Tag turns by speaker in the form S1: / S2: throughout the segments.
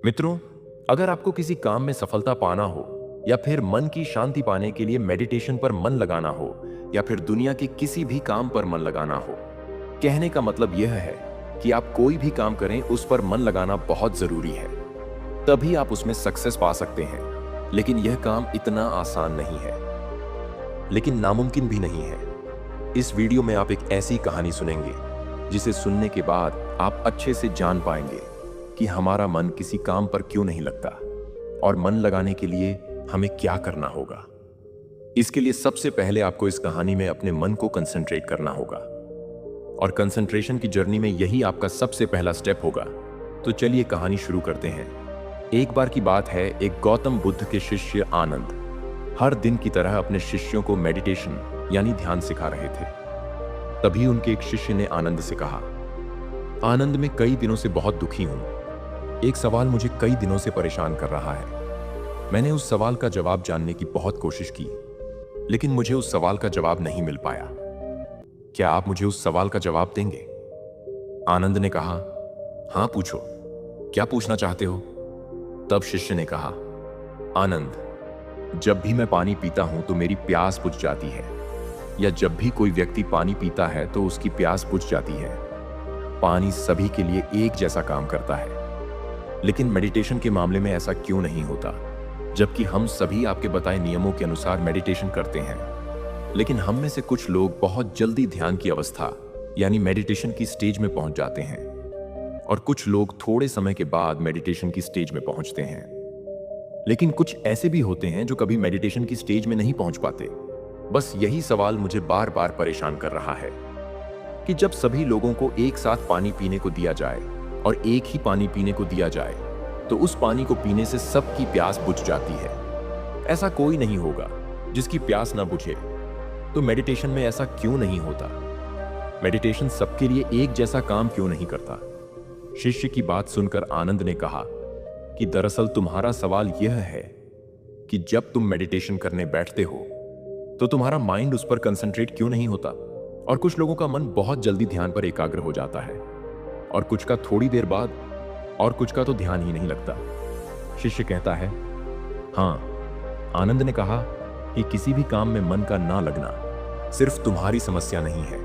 S1: मित्रों, अगर आपको किसी काम में सफलता पाना हो या फिर मन की शांति पाने के लिए मेडिटेशन पर मन लगाना हो या फिर दुनिया के किसी भी काम पर मन लगाना हो, कहने का मतलब यह है कि आप कोई भी काम करें उस पर मन लगाना बहुत जरूरी है। तभी आप उसमें सक्सेस पा सकते हैं। लेकिन यह काम इतना आसान नहीं है, लेकिन नामुमकिन भी नहीं है। इस वीडियो में आप एक ऐसी कहानी सुनेंगे जिसे सुनने के बाद आप अच्छे से जान पाएंगे कि हमारा मन किसी काम पर क्यों नहीं लगता और मन लगाने के लिए हमें क्या करना होगा। इसके लिए सबसे पहले आपको इस कहानी में अपने मन को कंसंट्रेट करना होगा और कंसंट्रेशन की जर्नी में यही आपका सबसे पहला स्टेप होगा। तो चलिए कहानी शुरू करते हैं। एक बार की बात है, एक गौतम बुद्ध के शिष्य आनंद हर दिन की तरह अपने शिष्यों को मेडिटेशन यानी ध्यान सिखा रहे थे। तभी उनके एक शिष्य ने आनंद से कहा, आनंद, मैं कई दिनों से बहुत दुखी हूं। एक सवाल मुझे कई दिनों से परेशान कर रहा है। मैंने उस सवाल का जवाब जानने की बहुत कोशिश की, लेकिन मुझे उस सवाल का जवाब नहीं मिल पाया। क्या आप मुझे उस सवाल का जवाब देंगे? आनंद ने कहा, हां पूछो, क्या पूछना चाहते हो? तब शिष्य ने कहा, आनंद, जब भी मैं पानी पीता हूं तो मेरी प्यास बुझ जाती है, या जब भी कोई व्यक्ति पानी पीता है तो उसकी प्यास बुझ जाती है। पानी सभी के लिए एक जैसा काम करता है, लेकिन मेडिटेशन के मामले में ऐसा क्यों नहीं होता? जबकि हम सभी आपके बताए नियमों के अनुसार मेडिटेशन करते हैं, लेकिन हम में से कुछ लोग बहुत जल्दी ध्यान की अवस्था यानी मेडिटेशन की स्टेज में पहुंच जाते हैं और कुछ लोग थोड़े समय के बाद मेडिटेशन की स्टेज में पहुंचते हैं। लेकिन कुछ ऐसे भी होते हैं जो कभी मेडिटेशन की स्टेज में नहीं पहुंच पाते। बस यही सवाल मुझे बार बार परेशान कर रहा है कि जब सभी लोगों को एक साथ पानी पीने को दिया जाए और एक ही पानी पीने को दिया जाए तो उस पानी को पीने से सबकी प्यास बुझ जाती है। ऐसा कोई नहीं होगा जिसकी प्यास ना बुझे। तो मेडिटेशन में ऐसा क्यों नहीं होता? मेडिटेशन सबके लिए एक जैसा काम क्यों नहीं करता? शिष्य की बात सुनकर आनंद ने कहा कि दरअसल तुम्हारा सवाल यह है कि जब तुम मेडिटेशन करने बैठते हो तो तुम्हारा माइंड उस पर कंसंट्रेट क्यों नहीं होता। और कुछ लोगों का मन बहुत जल्दी ध्यान पर एकाग्र हो जाता है और कुछ का थोड़ी देर बाद और कुछ का तो ध्यान ही नहीं लगता। शिष्य कहता है, हाँ, आनंद ने कहा कि किसी भी काम में मन का ना लगना सिर्फ तुम्हारी समस्या नहीं है,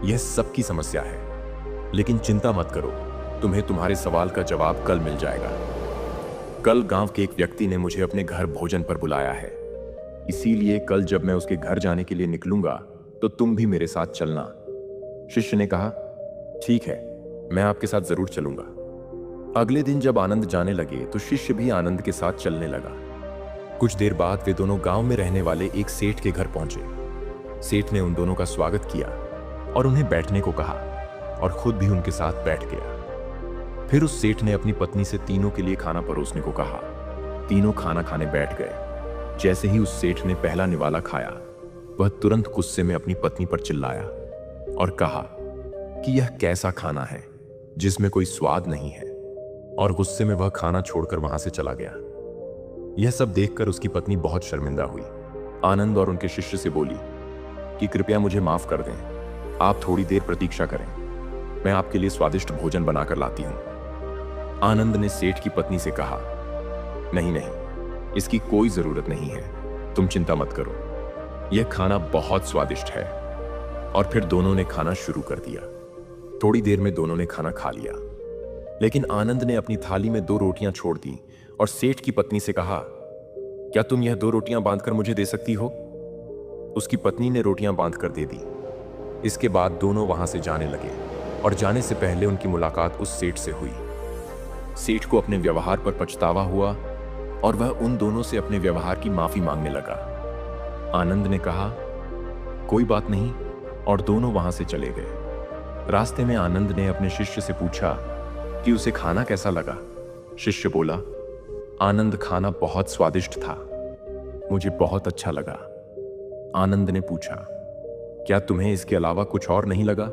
S1: यह सबकी समस्या है। लेकिन चिंता मत करो, तुम्हें तुम्हारे सवाल का जवाब कल मिल जाएगा। कल गांव के एक व्यक्ति ने मुझे अपने घर भोजन पर बुलाया है, इसीलिए कल जब मैं उसके घर जाने के लिए निकलूंगा तो तुम भी मेरे साथ चलना। शिष्य ने कहा, ठीक है, मैं आपके साथ जरूर चलूंगा। अगले दिन जब आनंद जाने लगे तो शिष्य भी आनंद के साथ चलने लगा। कुछ देर बाद वे दोनों गांव में रहने वाले एक सेठ के घर पहुंचे। सेठ ने उन दोनों का स्वागत किया और उन्हें बैठने को कहा और खुद भी उनके साथ बैठ गया। फिर उस सेठ ने अपनी पत्नी से तीनों के लिए खाना परोसने को कहा। तीनों खाना खाने बैठ गए। जैसे ही उस सेठ ने पहला निवाला खाया, वह तुरंत गुस्से में अपनी पत्नी पर चिल्लाया और कहा कि यह कैसा खाना है जिसमें कोई स्वाद नहीं है, और गुस्से में वह खाना छोड़कर वहां से चला गया। यह सब देखकर उसकी पत्नी बहुत शर्मिंदा हुई। आनंद और उनके शिष्य से बोली कि कृपया मुझे माफ कर दें, आप थोड़ी देर प्रतीक्षा करें, मैं आपके लिए स्वादिष्ट भोजन बनाकर लाती हूं। आनंद ने सेठ की पत्नी से कहा, नहीं नहीं, इसकी कोई जरूरत नहीं है, तुम चिंता मत करो, यह खाना बहुत स्वादिष्ट है। और फिर दोनों ने खाना शुरू कर दिया। थोड़ी देर में दोनों ने खाना खा लिया, लेकिन आनंद ने अपनी थाली में 2 रोटियां छोड़ दी और सेठ की पत्नी से कहा, क्या तुम यह 2 रोटियां बांधकर मुझे दे सकती हो? उसकी पत्नी ने रोटियां बांधकर दे दी। इसके बाद दोनों वहां से जाने लगे और जाने से पहले उनकी मुलाकात उस सेठ से हुई। सेठ को अपने व्यवहार पर पछतावा हुआ और वह उन दोनों से अपने व्यवहार की माफी मांगने लगा। आनंद ने कहा, कोई बात नहीं, और दोनों वहां से चले गए। रास्ते में आनंद ने अपने शिष्य से पूछा कि उसे खाना कैसा लगा। शिष्य बोला, आनंद, खाना बहुत स्वादिष्ट था, मुझे बहुत अच्छा लगा। आनंद ने पूछा, क्या तुम्हें इसके अलावा कुछ और नहीं लगा?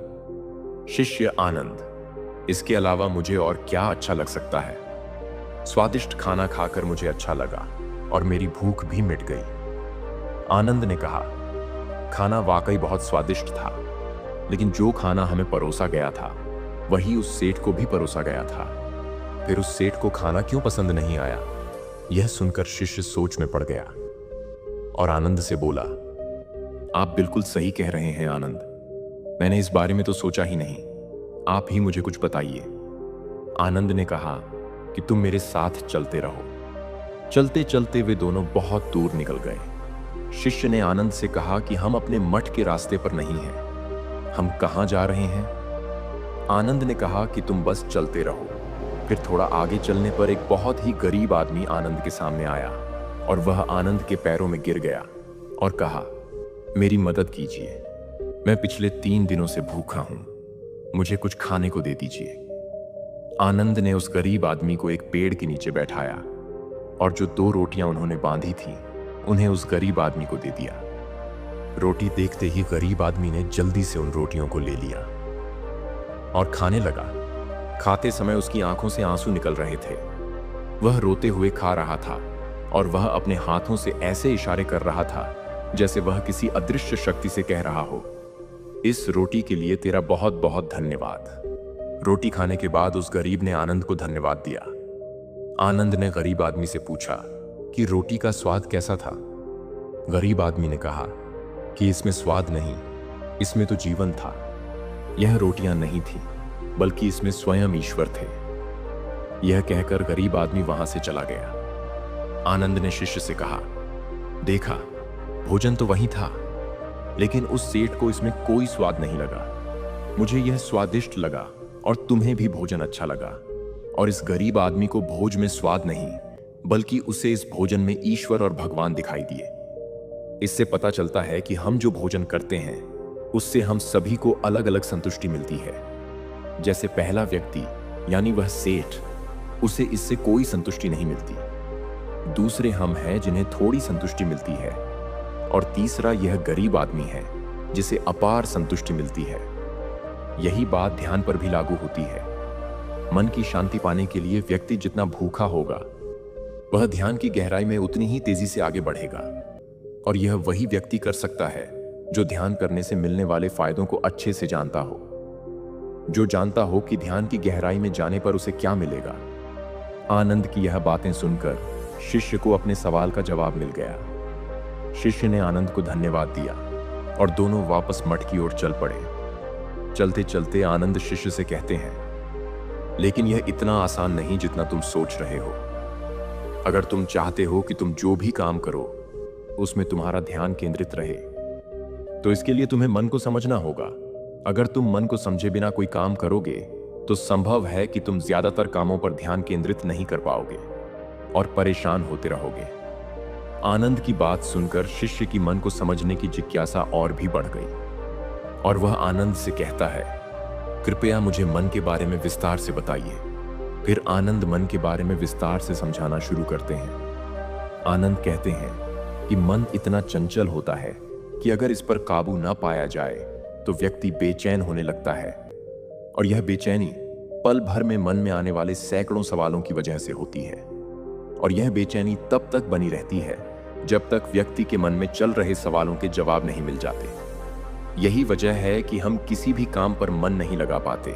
S1: शिष्य, आनंद, इसके अलावा मुझे और क्या अच्छा लग सकता है? स्वादिष्ट खाना खाकर मुझे अच्छा लगा और मेरी भूख भी मिट गई। आनंद ने कहा, खाना वाकई बहुत स्वादिष्ट था, लेकिन जो खाना हमें परोसा गया था वही उस सेठ को भी परोसा गया था। फिर उस सेठ को खाना क्यों पसंद नहीं आया? यह सुनकर शिष्य सोच में पड़ गया और आनंद से बोला, आप बिल्कुल सही कह रहे हैं आनंद, मैंने इस बारे में तो सोचा ही नहीं, आप ही मुझे कुछ बताइए। आनंद ने कहा कि तुम मेरे साथ चलते रहो। चलते चलते वे दोनों बहुत दूर निकल गए। शिष्य ने आनंद से कहा कि हम अपने मठ के रास्ते पर नहीं हैं, हम कहां जा रहे हैं? आनंद ने कहा कि तुम बस चलते रहो। फिर थोड़ा आगे चलने पर एक बहुत ही गरीब आदमी आनंद के सामने आया और वह आनंद के पैरों में गिर गया और कहा, मेरी मदद कीजिए, मैं पिछले 3 दिनों से भूखा हूं, मुझे कुछ खाने को दे दीजिए। आनंद ने उस गरीब आदमी को एक पेड़ के नीचे बैठाया और जो 2 रोटियां उन्होंने बांधी थी उन्हें उस गरीब आदमी को दे दिया। रोटी देखते ही गरीब आदमी ने जल्दी से उन रोटियों को ले लिया और खाने लगा। खाते समय उसकी आंखों से आंसू निकल रहे थे। वह रोते हुए खा रहा था और वह अपने हाथों से ऐसे इशारे कर रहा था जैसे वह किसी अदृश्य शक्ति से कह रहा हो, इस रोटी के लिए तेरा बहुत बहुत धन्यवाद। रोटी खाने के बाद उस गरीब ने आनंद को धन्यवाद दिया। आनंद ने गरीब आदमी से पूछा कि रोटी का स्वाद कैसा था? गरीब आदमी ने कहा कि इसमें स्वाद नहीं, इसमें तो जीवन था। यह रोटियां नहीं थी, बल्कि इसमें स्वयं ईश्वर थे। यह कहकर गरीब आदमी वहां से चला गया। आनंद ने शिष्य से कहा, देखा, भोजन तो वही था, लेकिन उस सेठ को इसमें कोई स्वाद नहीं लगा। मुझे यह स्वादिष्ट लगा और तुम्हें भी भोजन अच्छा लगा, और इस गरीब आदमी को भोज में स्वाद नहीं, बल्कि उसे इस भोजन में ईश्वर और भगवान दिखाई दिए। इससे पता चलता है कि हम जो भोजन करते हैं उससे हम सभी को अलग अलग संतुष्टि मिलती है। जैसे पहला व्यक्ति यानी वह सेठ, उसे इससे कोई संतुष्टि नहीं मिलती। दूसरे हम हैं जिन्हें थोड़ी संतुष्टि मिलती है, और तीसरा यह गरीब आदमी है जिसे अपार संतुष्टि मिलती है। यही बात ध्यान पर भी लागू होती है। मन की शांति पाने के लिए व्यक्ति जितना भूखा होगा, वह ध्यान की गहराई में उतनी ही तेजी से आगे बढ़ेगा, और यह वही व्यक्ति कर सकता है जो ध्यान करने से मिलने वाले फायदों को अच्छे से जानता हो, जो जानता हो कि ध्यान की गहराई में जाने पर उसे क्या मिलेगा। आनंद की यह बातें सुनकर शिष्य को अपने सवाल का जवाब मिल गया। शिष्य ने आनंद को धन्यवाद दिया और दोनों वापस मठ की ओर चल पड़े। चलते चलते आनंद शिष्य से कहते हैं, लेकिन यह इतना आसान नहीं जितना तुम सोच रहे हो। अगर तुम चाहते हो कि तुम जो भी काम करो उसमें तुम्हारा ध्यान केंद्रित रहे, तो इसके लिए तुम्हें मन को समझना होगा। अगर तुम मन को समझे बिना कोई काम करोगे तो संभव है कि तुम ज्यादातर कामों पर ध्यान केंद्रित नहीं कर पाओगे और परेशान होते रहोगे। आनंद की बात सुनकर शिष्य की मन को समझने की जिज्ञासा और भी बढ़ गई, और वह आनंद से कहता है, कृपया मुझे मन के बारे में विस्तार से बताइए। फिर आनंद मन के बारे में विस्तार से समझाना शुरू करते हैं। आनंद कहते हैं कि मन इतना चंचल होता है कि अगर इस पर काबू ना पाया जाए तो व्यक्ति बेचैन होने लगता है, और यह बेचैनी पल भर में मन में आने वाले सैकड़ों सवालों की वजह से होती है। और यह बेचैनी तब तक बनी रहती है जब तक व्यक्ति के मन में चल रहे सवालों के जवाब नहीं मिल जाते। यही वजह है कि हम किसी भी काम पर मन नहीं लगा पाते,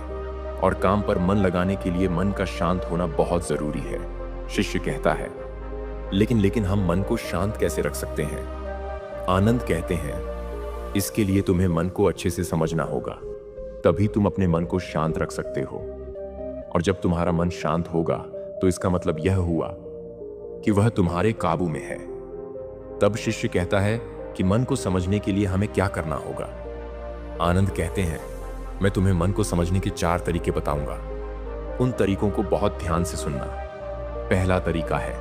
S1: और काम पर मन लगाने के लिए मन का शांत होना बहुत जरूरी है। शिष्य कहता है, लेकिन हम मन को शांत कैसे रख सकते हैं? आनंद कहते हैं, इसके लिए तुम्हें मन को अच्छे से समझना होगा, तभी तुम अपने मन को शांत रख सकते हो। और जब तुम्हारा मन शांत होगा तो इसका मतलब यह हुआ कि वह तुम्हारे काबू में है। तब शिष्य कहता है कि मन को समझने के लिए हमें क्या करना होगा? आनंद कहते हैं, मैं तुम्हें मन को समझने के 4 तरीके बताऊंगा। उन तरीकों को बहुत ध्यान से सुनना। पहला तरीका है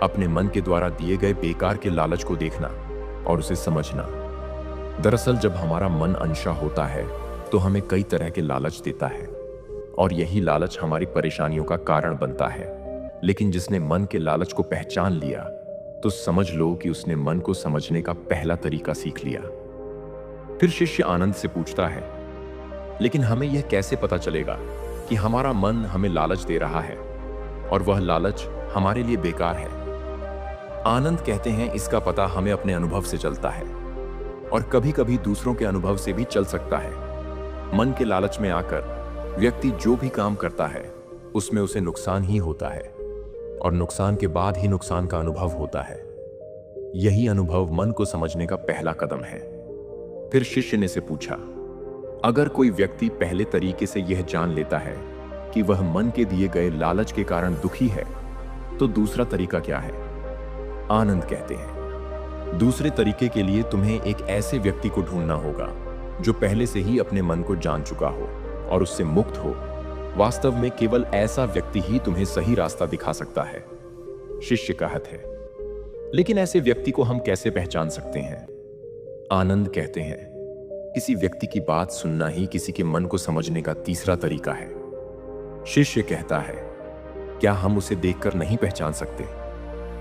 S1: अपने मन के द्वारा दिए गए बेकार के लालच को देखना और उसे समझना। दरअसल जब हमारा मन अनशा होता है तो हमें कई तरह के लालच देता है, और यही लालच हमारी परेशानियों का कारण बनता है। लेकिन जिसने मन के लालच को पहचान लिया तो समझ लो कि उसने मन को समझने का पहला तरीका सीख लिया। फिर शिष्य आनंद से पूछता है, लेकिन हमें यह कैसे पता चलेगा कि हमारा मन हमें लालच दे रहा है और वह लालच हमारे लिए बेकार है? आनंद कहते हैं, इसका पता हमें अपने अनुभव से चलता है, और कभी कभी दूसरों के अनुभव से भी चल सकता है। मन के लालच में आकर व्यक्ति जो भी काम करता है उसमें उसे नुकसान ही होता है और नुकसान के बाद ही नुकसान का अनुभव होता है। यही अनुभव मन को समझने का पहला कदम है। फिर शिष्य ने से पूछा, अगर कोई व्यक्ति पहले तरीके से यह जान लेता है कि वह मन के दिए गए लालच के कारण दुखी है, तो दूसरा तरीका क्या है? आनंद कहते हैं, दूसरे तरीके के लिए तुम्हें एक ऐसे व्यक्ति को ढूंढना होगा जो पहले से ही अपने मन को जान चुका हो और उससे मुक्त हो। वास्तव में केवल ऐसा व्यक्ति ही तुम्हें सही रास्ता दिखा सकता है। शिष्य कहत है, लेकिन ऐसे व्यक्ति को हम कैसे पहचान सकते हैं? आनंद कहते हैं, किसी व्यक्ति की बात सुनना ही किसी के मन को समझने का तीसरा तरीका है। शिष्य कहता है, क्या हम उसे देखकर नहीं पहचान सकते?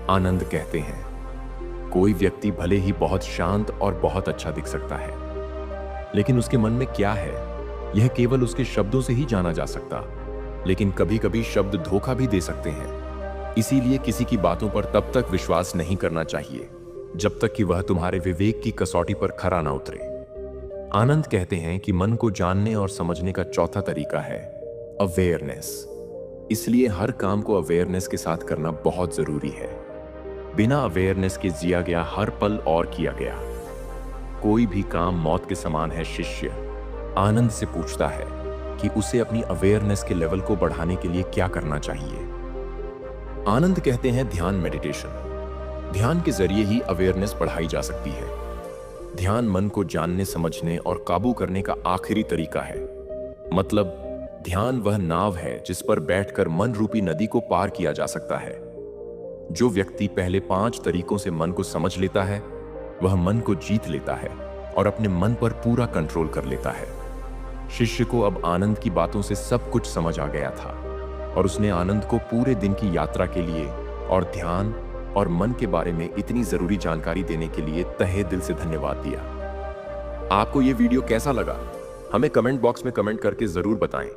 S1: आनंद कहते हैं, कोई व्यक्ति भले ही बहुत शांत और बहुत अच्छा दिख सकता है, लेकिन उसके मन में क्या है यह केवल उसके शब्दों से ही जाना जा सकता। लेकिन कभी कभी शब्द धोखा भी दे सकते हैं। इसीलिए किसी की बातों पर तब तक विश्वास नहीं करना चाहिए जब तक कि वह तुम्हारे विवेक की कसौटी पर खरा ना उतरे। आनंद कहते हैं कि मन को जानने और समझने का चौथा तरीका है अवेयरनेस। इसलिए हर काम को अवेयरनेस के साथ करना बहुत जरूरी है। बिना अवेयरनेस के जिया गया हर पल और किया गया कोई भी काम मौत के समान है। शिष्य आनंद से पूछता है कि उसे अपनी अवेयरनेस के लेवल को बढ़ाने के लिए क्या करना चाहिए। आनंद कहते हैं, ध्यान, मेडिटेशन। ध्यान के जरिए ही अवेयरनेस बढ़ाई जा सकती है। ध्यान मन को जानने, समझने और काबू करने का आखिरी तरीका है। मतलब ध्यान वह नाव है जिस पर बैठकर मन रूपी नदी को पार किया जा सकता है। जो व्यक्ति पहले 5 तरीकों से मन को समझ लेता है वह मन को जीत लेता है और अपने मन पर पूरा कंट्रोल कर लेता है। शिष्य को अब आनंद की बातों से सब कुछ समझ आ गया था और उसने आनंद को पूरे दिन की यात्रा के लिए और ध्यान और मन के बारे में इतनी जरूरी जानकारी देने के लिए तहे दिल से धन्यवाद दिया। आपको यह वीडियो कैसा लगा? हमें कमेंट बॉक्स में कमेंट करके जरूर बताएं।